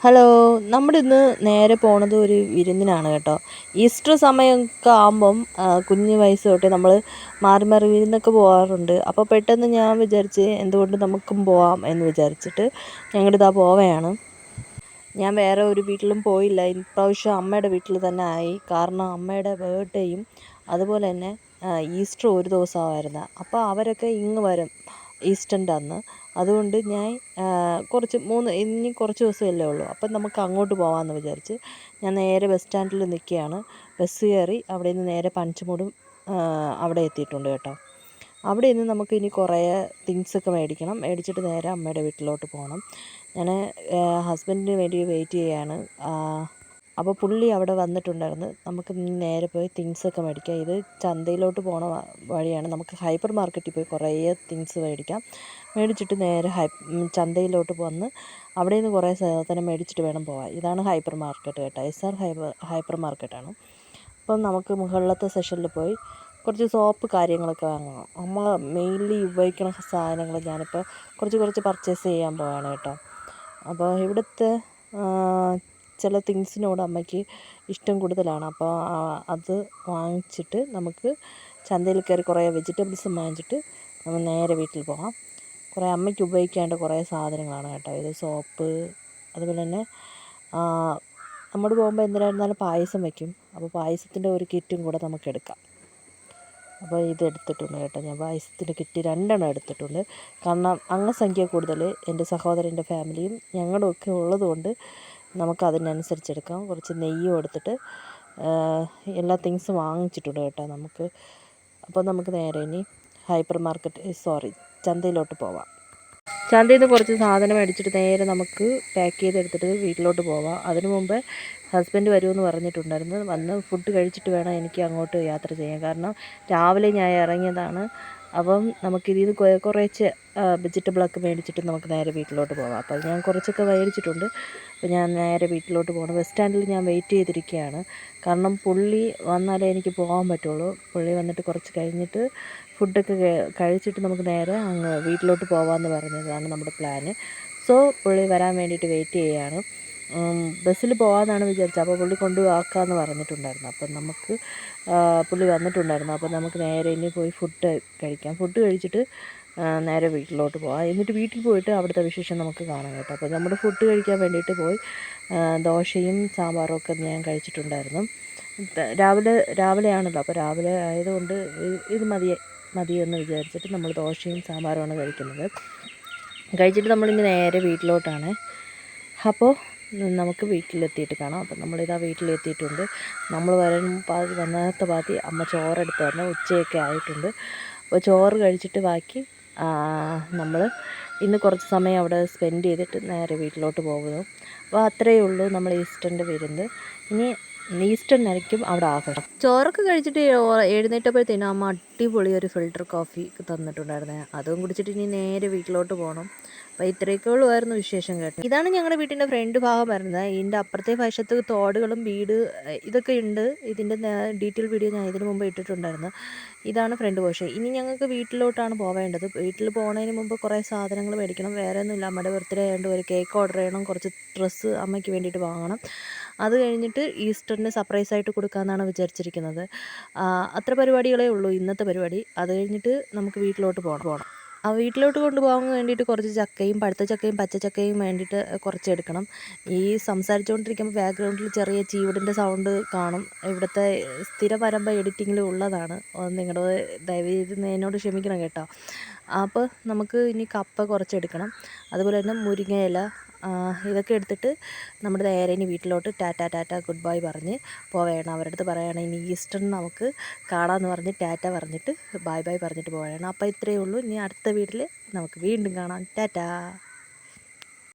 Hello, നമ്മുടെ ഇന്ന് നേരെ പോണത് ഒരു വിരുന്നിനാണ് കേട്ടോ. ഈസ്റ്റർ സമയമൊക്കെ ആകുമ്പം കുഞ്ഞു വയസ്സ് തൊട്ട് നമ്മൾ മാറി മാറി വിരുന്നൊക്കെ പോകാറുണ്ട്. അപ്പോൾ പെട്ടെന്ന് ഞാൻ വിചാരിച്ച് എന്തുകൊണ്ട് നമുക്കും പോവാം എന്ന് വിചാരിച്ചിട്ട് ഞങ്ങളിതാ പോവുകയാണ്. ഞാൻ വേറെ ഒരു വീട്ടിലും പോയില്ല. ഇപ്രാവശ്യം അമ്മയുടെ വീട്ടിൽ തന്നെ ആയി. കാരണം അമ്മയുടെ ബർത്ത്ഡേയും അതുപോലെ തന്നെ ഈസ്റ്റർ ഒരു ദിവസമായിരുന്നു. അപ്പോൾ അവരൊക്കെ ഇങ്ങ് വരും ഈസ്റ്ററിൻ്റെ അന്ന്. അതുകൊണ്ട് ഞാൻ ഇനി കുറച്ച് ദിവസമല്ലേ ഉള്ളൂ. അപ്പം നമുക്ക് അങ്ങോട്ട് പോകാമെന്ന് വിചാരിച്ച് ഞാൻ നേരെ ബസ് സ്റ്റാൻഡിൽ നിൽക്കുകയാണ്. ബസ് കയറി അവിടെ നിന്ന് നേരെ പഞ്ചമുടും അവിടെ എത്തിയിട്ടുണ്ട് കേട്ടോ. അവിടെ നിന്ന് നമുക്ക് ഇനി കുറേ തിങ്സൊക്കെ മേടിക്കണം. മേടിച്ചിട്ട് നേരെ അമ്മയുടെ വീട്ടിലോട്ട് പോകണം. ഞാൻ ഹസ്ബൻഡിന് വേണ്ടി വെയിറ്റ് ചെയ്യുകയാണ്. അപ്പോൾ പുള്ളി അവിടെ വന്നിട്ടുണ്ടായിരുന്നു. നമുക്ക് നേരെ പോയി തിങ്സൊക്കെ മേടിക്കാം. ഇത് ചന്തയിലോട്ട് പോണ വഴിയാണ്. നമുക്ക് ഹൈപ്പർ മാർക്കറ്റിൽ പോയി കുറേ തിങ്സ് മേടിക്കാം. മേടിച്ചിട്ട് നേരെ ചന്തയിലോട്ട് വന്ന് അവിടെ നിന്ന് കുറേ സാധനം മേടിച്ചിട്ട് വേണം പോകാൻ. ഇതാണ് ഹൈപ്പർ മാർക്കറ്റ് കേട്ടോ. SR ഹൈപ്പർ മാർക്കറ്റാണ്. അപ്പം നമുക്ക് മുകളിലത്തെ സെഷനിൽ പോയി കുറച്ച് സോപ്പ് കാര്യങ്ങളൊക്കെ വാങ്ങണം. നമ്മൾ മെയിൻലി ഉപയോഗിക്കുന്ന സാധനങ്ങൾ ഞാനിപ്പോൾ കുറച്ച് പർച്ചേസ് ചെയ്യാൻ പോവാണ് കേട്ടോ. അപ്പോൾ ഇവിടുത്തെ ചില തിങ്സിനോട് അമ്മയ്ക്ക് ഇഷ്ടം കൂടുതലാണ്. അപ്പോൾ അത് വാങ്ങിച്ചിട്ട് നമുക്ക് ചന്തയിൽ കയറി കുറേ വെജിറ്റബിൾസും വാങ്ങിച്ചിട്ട് നമ്മൾ നേരെ വീട്ടിൽ പോകാം. കുറേ അമ്മയ്ക്ക് ഉപയോഗിക്കേണ്ട കുറേ സാധനങ്ങളാണ് കേട്ടോ. ഇത് സോപ്പ്, അതുപോലെ തന്നെ നമ്മൾ പോകുമ്പോൾ എന്തിനായിരുന്നാലും പായസം വയ്ക്കും. അപ്പോൾ പായസത്തിൻ്റെ ഒരു കിറ്റും കൂടെ നമുക്ക് എടുക്കാം. അപ്പോൾ ഇത് എടുത്തിട്ടുണ്ട് കേട്ടോ. ഞാൻ പായസത്തിൻ്റെ കിറ്റ് 2 എണ്ണം എടുത്തിട്ടുണ്ട്. കാരണം അംഗസംഖ്യ കൂടുതൽ എൻ്റെ സഹോദരൻ്റെ ഫാമിലിയും ഞങ്ങളും ഒക്കെ ഉള്ളതുകൊണ്ട് നമുക്ക് അതിനനുസരിച്ചെടുക്കാം. കുറച്ച് നെയ്യും എടുത്തിട്ട് എല്ലാ തിങ്സും വാങ്ങിച്ചിട്ടുണ്ട് കേട്ടോ നമുക്ക്. അപ്പോൾ നമുക്ക് നേരെ ഇനി ചന്തയിലോട്ട് പോവാം. ചന്തയിൽ നിന്ന് കുറച്ച് സാധനം മേടിച്ചിട്ട് നേരെ നമുക്ക് പാക്ക് ചെയ്തെടുത്തിട്ട് വീട്ടിലോട്ട് പോവാം. അതിനു മുമ്പ് ഹസ്ബൻഡ് വരുമെന്ന് പറഞ്ഞിട്ടുണ്ടായിരുന്നു. വന്ന് ഫുഡ് കഴിച്ചിട്ട് വേണം എനിക്ക് അങ്ങോട്ട് യാത്ര ചെയ്യാൻ. കാരണം രാവിലെ ഞാൻ ഇറങ്ങിയതാണ്. അപ്പം നമുക്കിതിൽ നിന്ന് കുറച്ച് വെജിറ്റബിളൊക്കെ മേടിച്ചിട്ട് നമുക്ക് നേരെ വീട്ടിലോട്ട് പോകാം. അപ്പോൾ ഞാൻ കുറച്ചൊക്കെ മേടിച്ചിട്ടുണ്ട്. അപ്പോൾ ഞാൻ നേരെ വീട്ടിലോട്ട് പോകണം. ബസ് സ്റ്റാൻഡിൽ ഞാൻ വെയിറ്റ് ചെയ്തിരിക്കുകയാണ്. കാരണം പുള്ളി വന്നാലേ എനിക്ക് പോകാൻ പറ്റുള്ളൂ. പുള്ളി വന്നിട്ട് കുറച്ച് കഴിഞ്ഞിട്ട് ഫുഡൊക്കെ കഴിച്ചിട്ട് നമുക്ക് നേരെ അങ്ങ് വീട്ടിലോട്ട് പോകാമെന്ന് പറഞ്ഞതാണ് നമ്മുടെ പ്ലാന്. സോ പുള്ളി വരാൻ വേണ്ടിയിട്ട് വെയിറ്റ് ചെയ്യുകയാണ്. ബസ്സിൽ പോകാമെന്നാണ് വിചാരിച്ചത്. അപ്പോൾ പുള്ളി കൊണ്ടുപോക്കാമെന്ന് പറഞ്ഞിട്ടുണ്ടായിരുന്നു. അപ്പം നമുക്ക് പുള്ളി വന്നിട്ടുണ്ടായിരുന്നു. അപ്പോൾ നമുക്ക് നേരെ ഇനി പോയി ഫുഡ് കഴിക്കാം. ഫുഡ് കഴിച്ചിട്ട് നേരെ വീട്ടിലോട്ട് പോകാം. എന്നിട്ട് വീട്ടിൽ പോയിട്ട് അവിടുത്തെ വിശേഷം നമുക്ക് കാണാം കേട്ടോ. അപ്പോൾ നമ്മുടെ ഫുഡ് കഴിക്കാൻ വേണ്ടിയിട്ട് പോയി ദോശയും സാമ്പാറും ഒക്കെ ഞാൻ കഴിച്ചിട്ടുണ്ടായിരുന്നു. രാവിലെയാണല്ലോ. അപ്പോൾ രാവിലെ ആയതുകൊണ്ട് ഇത് മതിയെന്ന് വിചാരിച്ചിട്ട് നമ്മൾ ദോശയും സാമ്പാറുമാണ് കഴിക്കുന്നത്. കഴിച്ചിട്ട് നമ്മളിനി നേരെ വീട്ടിലോട്ടാണ്. അപ്പോൾ നമുക്ക് വീട്ടിലെത്തിയിട്ട് കാണാം. അപ്പം നമ്മളിതാ വീട്ടിലെത്തിയിട്ടുണ്ട്. നമ്മൾ വന്നാത്ത പാതി അമ്മ ചോറെടുത്ത് തന്നെ ഉച്ചയൊക്കെ ആയിട്ടുണ്ട്. അപ്പോൾ ചോറ് കഴിച്ചിട്ട് ബാക്കി നമ്മൾ ഇന്ന് കുറച്ച് സമയം അവിടെ സ്പെൻഡ് ചെയ്തിട്ട് നേരെ വീട്ടിലോട്ട് പോകുന്നു. അപ്പോൾ അത്രയേ ഉള്ളൂ നമ്മൾ ഈസ്റ്ററിൻ്റെ വിരുന്ന്. ഇനി ഈസ്റ്ററിനായിരിക്കും അവിടെ ആഘോഷം. ചോറൊക്കെ കഴിച്ചിട്ട് എഴുന്നേറ്റപ്പോഴത്തേനും അമ്മ അടിപൊളി ഒരു ഫിൽറ്റർ കോഫി തന്നിട്ടുണ്ടായിരുന്നേ. അതും കുടിച്ചിട്ട് ഇനി നേരെ വീട്ടിലോട്ട് പോകണം. അപ്പോൾ ഇത്രയൊക്കെ ഉള്ളൂമായിരുന്നു വിശേഷം കേട്ടോ. ഇതാണ് ഞങ്ങളുടെ വീട്ടിൻ്റെ ഫ്രണ്ട് ഭാഗം വരുന്നത്. ഇതിൻ്റെ അപ്പുറത്തെ വശത്ത് തോടുകളും വീട് ഇതൊക്കെ ഉണ്ട്. ഇതിൻ്റെ ഡീറ്റെയിൽ വീഡിയോ ഞാൻ ഇതിന് മുമ്പ് ഇട്ടിട്ടുണ്ടായിരുന്നു. ഇതാണ് ഫ്രണ്ട് പോർഷൻ. ഇനി ഞങ്ങൾക്ക് വീട്ടിലോട്ടാണ് പോവേണ്ടത്. വീട്ടിൽ പോകുന്നതിന് മുമ്പ് കുറേ സാധനങ്ങൾ മേടിക്കണം. വേറെ ഒന്നുമില്ല. അമ്മയുടെ ബർത്ത്ഡേ ആയതുകൊണ്ട് ഒരു കേക്ക് ഓർഡർ ചെയ്യണം. കുറച്ച് ഡ്രസ്സ് അമ്മയ്ക്ക് വേണ്ടിയിട്ട് വാങ്ങണം. അത് കഴിഞ്ഞിട്ട് ഈസ്റ്ററിന് സർപ്രൈസായിട്ട് കൊടുക്കാമെന്നാണ് വിചാരിച്ചിരിക്കുന്നത്. അത്ര പരിപാടികളേ ഉള്ളൂ ഇന്നത്തെ പരിപാടി. അത് കഴിഞ്ഞിട്ട് നമുക്ക് വീട്ടിലോട്ട് പോകണം. വീട്ടിലോട്ട് കൊണ്ടുപോകാൻ വേണ്ടിയിട്ട് കുറച്ച് ചക്കയും പഴുത്ത ചക്കയും പച്ച ചക്കയും വേണ്ടിയിട്ട് കുറച്ച് എടുക്കണം. ഈ സംസാരിച്ചുകൊണ്ടിരിക്കുമ്പോൾ ബാക്ക്ഗ്രൗണ്ടിൽ ചെറിയ ചീവിടിൻ്റെ സൗണ്ട് കാണും. ഇവിടുത്തെ സ്ഥിര പരമ്പ എഡിറ്റിങ്ങിൽ ഉള്ളതാണ്. നിങ്ങളുടെ ദയവ് എന്നോട് ക്ഷമിക്കണം കേട്ടോ. അപ്പോൾ നമുക്ക് ഇനി കപ്പ കുറച്ചെടുക്കണം. അതുപോലെ തന്നെ മുരിങ്ങയില ഇതൊക്കെ എടുത്തിട്ട് നമ്മുടെ നേരെ ഇനി വീട്ടിലോട്ട് ടാറ്റ ഗുഡ് ബൈ പറഞ്ഞ് പോവുകയാണ്. അവരുടെ അടുത്ത് പറയുകയാണ് ഇനി ഈസ്റ്ററിന് നമുക്ക് കാണാമെന്ന് പറഞ്ഞ് ടാറ്റ പറഞ്ഞിട്ട് ബൈ പറഞ്ഞിട്ട് പോവുകയാണ്. അപ്പോൾ ഇത്രയേ ഉള്ളൂ. ഇനി അടുത്ത വീട്ടിൽ നമുക്ക് വീണ്ടും കാണാം. ടാറ്റ.